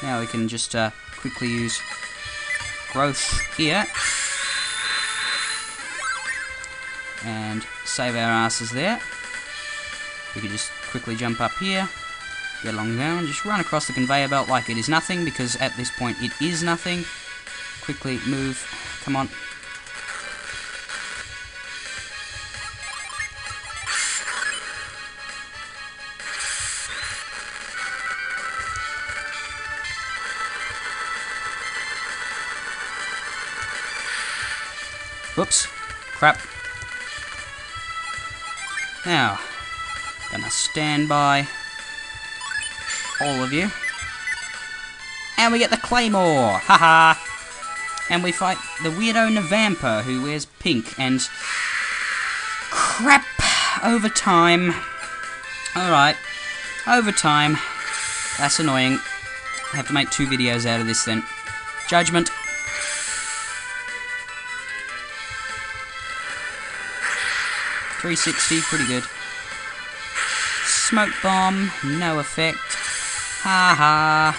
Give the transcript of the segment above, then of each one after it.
Now we can just quickly use growth here. And save our asses there. We can just quickly jump up here. Get along there and just run across the conveyor belt like it is nothing, because at this point it is nothing. Quickly move. Come on. Whoops. Crap. Now, gonna stand by all of you. And we get the Claymore! Haha! And we fight the weirdo Navampa, who wears pink, and... crap! Overtime. Alright. Overtime. That's annoying. I have to make 2 videos out of this then. Judgment. .360, pretty good. Smoke bomb, no effect. Haha.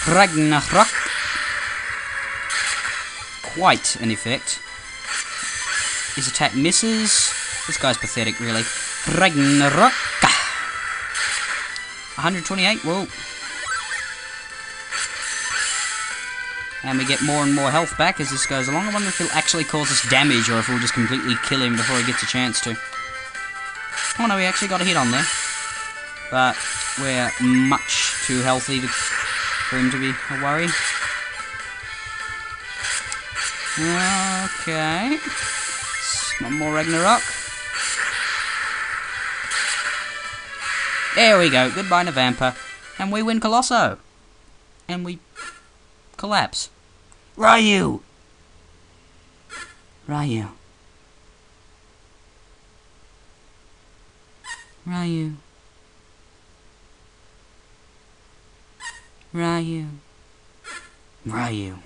Ragnarok. Quite an effect. His attack misses. This guy's pathetic, really. Ragnarok. 128, whoa. And we get more and more health back as this goes along. I wonder if he'll actually cause us damage, or if we'll just completely kill him before he gets a chance to. Oh no, we actually got a hit on there. But we're much too healthy for him to be a worry. Okay. One more Ragnarok. There we go. Goodbye, Navampa. And we win Colosso. And we collapse. Ryu! Ryu. Ryu. Ryu. Ryu.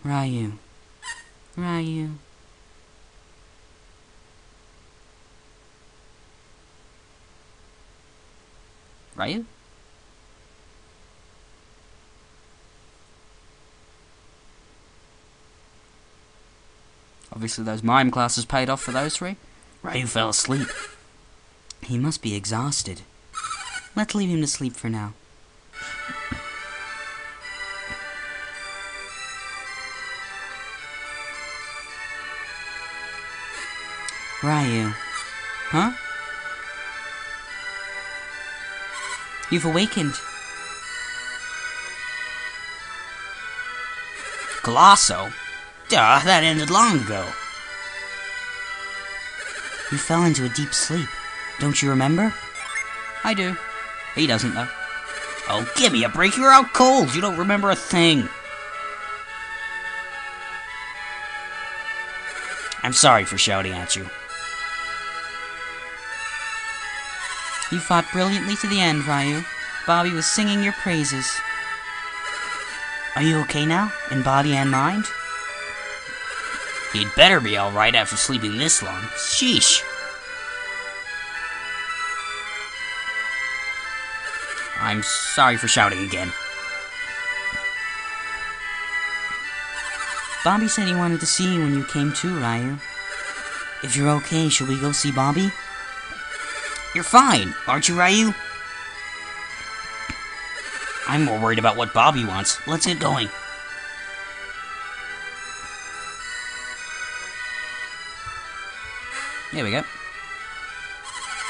Ryu. Ryu. Ryu? Obviously those mime classes paid off for those 3. Ryu fell asleep. He must be exhausted. Let's leave him to sleep for now. Ryu. Huh? You've awakened. Colosso? Duh, that ended long ago. You fell into a deep sleep. Don't you remember? I do. He doesn't, though. Oh, give me a break. You're out cold. You don't remember a thing. I'm sorry for shouting at you. You fought brilliantly to the end, Ryu. Babi was singing your praises. Are you okay now, in body and mind? He'd better be alright after sleeping this long. Sheesh. I'm sorry for shouting again. Babi said he wanted to see you when you came to, Ryu. If you're okay, shall we go see Babi? You're fine, aren't you, Ryu? I'm more worried about what Babi wants. Let's get going. There we go.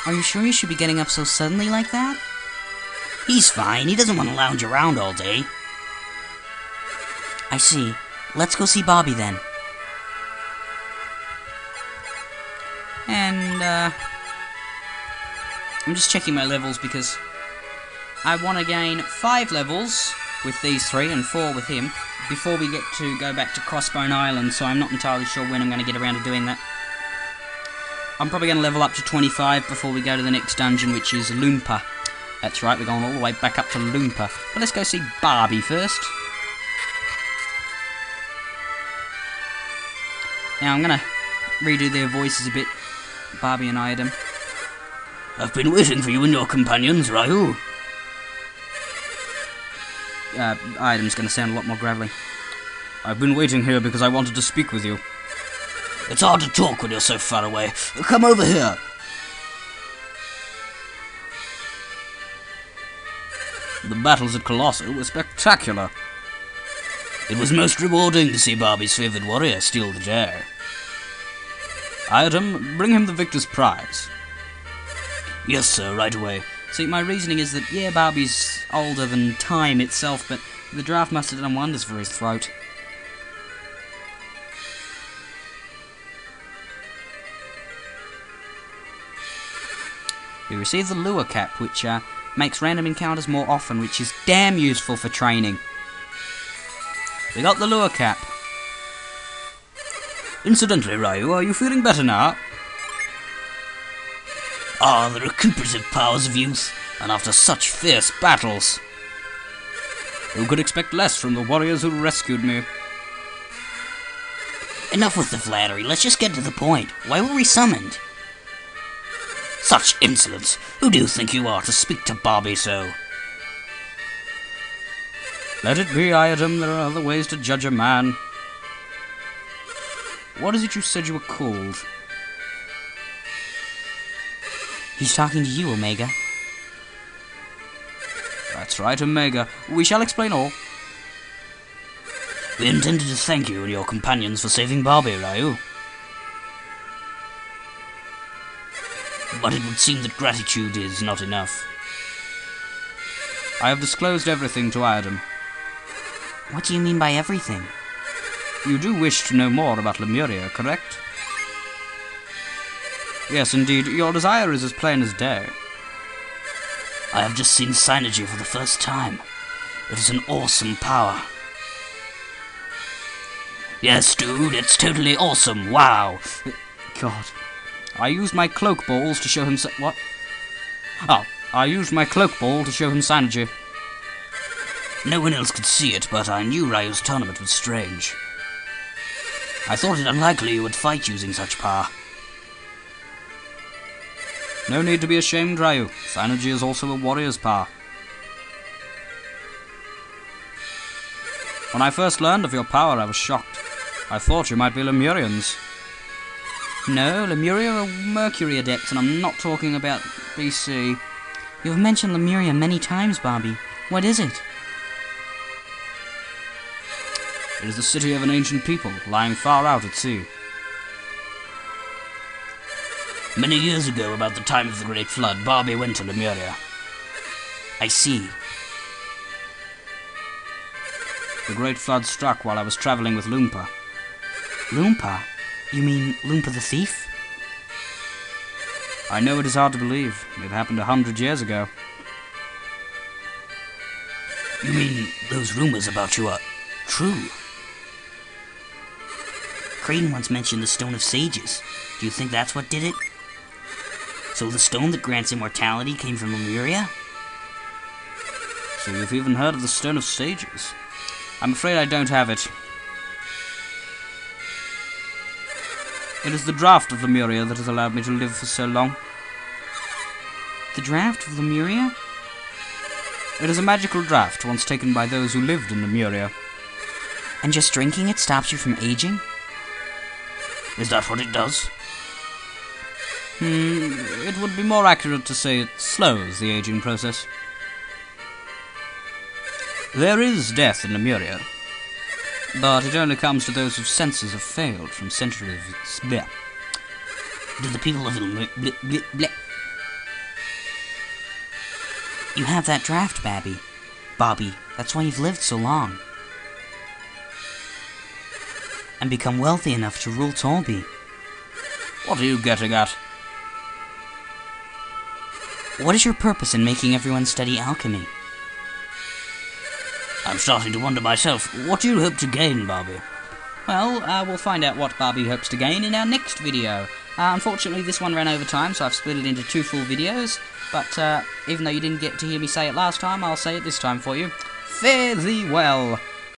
Are you sure you should be getting up so suddenly like that? He's fine. He doesn't want to lounge around all day. I see. Let's go see Babi then. And, I'm just checking my levels because I want to gain 5 levels with these 3 and 4 with him before we get to go back to Crossbone Island, so I'm not entirely sure when I'm going to get around to doing that. I'm probably going to level up to 25 before we go to the next dungeon, which is Loompa. That's right, we're going all the way back up to Loompa. But let's go see Babi first. Now I'm going to redo their voices a bit, Babi and Iadam. I've been waiting for you and your companions, Ryu. item's going to sound a lot more gravelly. I've been waiting here because I wanted to speak with you. It's hard to talk when you're so far away. Come over here. The battles at Colossus were spectacular. It was most rewarding to see Babi's favourite warrior steal the day. Item, bring him the victor's prize. Yes, sir, right away. See, my reasoning is that, yeah, Babi's older than time itself, but the draft must have done wonders for his throat. We received the lure cap, which makes random encounters more often, which is damn useful for training. We got the lure cap. Incidentally, Ryu, are you feeling better now? Ah, the recuperative powers of youth, and after such fierce battles. Who could expect less from the warriors who rescued me? Enough with the flattery, let's just get to the point. Why were we summoned? Such insolence! Who do you think you are to speak to Babi so? Let it be, Item. There are other ways to judge a man. What is it you said you were called? He's talking to you, Omega. That's right, Omega. We shall explain all. We intended to thank you and your companions for saving Babi, Ryu. But it would seem that gratitude is not enough. I have disclosed everything to Item. What do you mean by everything? You do wish to know more about Lemuria, correct? Yes, indeed. Your desire is as plain as day. I have just seen Synergy for the first time. It is an awesome power. Yes, dude, it's totally awesome. Wow. God. I used my cloak balls to show him what? Oh, I used my cloak ball to show him Synergy. No one else could see it, but I knew Ryu's tournament was strange. I thought it unlikely you would fight using such power. No need to be ashamed, Ryu. Synergy is also a warrior's power. When I first learned of your power, I was shocked. I thought you might be Lemurians. No, Lemuria are Mercury adepts, and I'm not talking about BC. You've mentioned Lemuria many times, Babi. What is it? It is the city of an ancient people, lying far out at sea. Many years ago, about the time of the Great Flood, Babi went to Lemuria. I see. The Great Flood struck while I was travelling with Loompa. Loompa? You mean Loompa the thief? I know it is hard to believe. It happened 100 years ago. You mean those rumors about you are true? Kraden once mentioned the Stone of Sages. Do you think that's what did it? So the stone that grants immortality came from Lemuria? So you've even heard of the Stone of Sages? I'm afraid I don't have it. It is the draft of Lemuria that has allowed me to live for so long. The draft of Lemuria? It is a magical draft once taken by those who lived in Lemuria. And just drinking it stops you from aging? Is that what it does? It would be more accurate to say it slows the aging process. There is death in Lemuria, but it only comes to those whose senses have failed from centuries of bleh. Do the people of Lemuria... You have that draft, Babi. That's why you've lived so long. And become wealthy enough to rule Tolby. What are you getting at? What is your purpose in making everyone study alchemy? I'm starting to wonder myself. What do you hope to gain, Babi? Well, we'll find out what Babi hopes to gain in our next video. Unfortunately, this one ran over time, so I've split it into 2 full videos. But even though you didn't get to hear me say it last time, I'll say it this time for you. Fare thee well!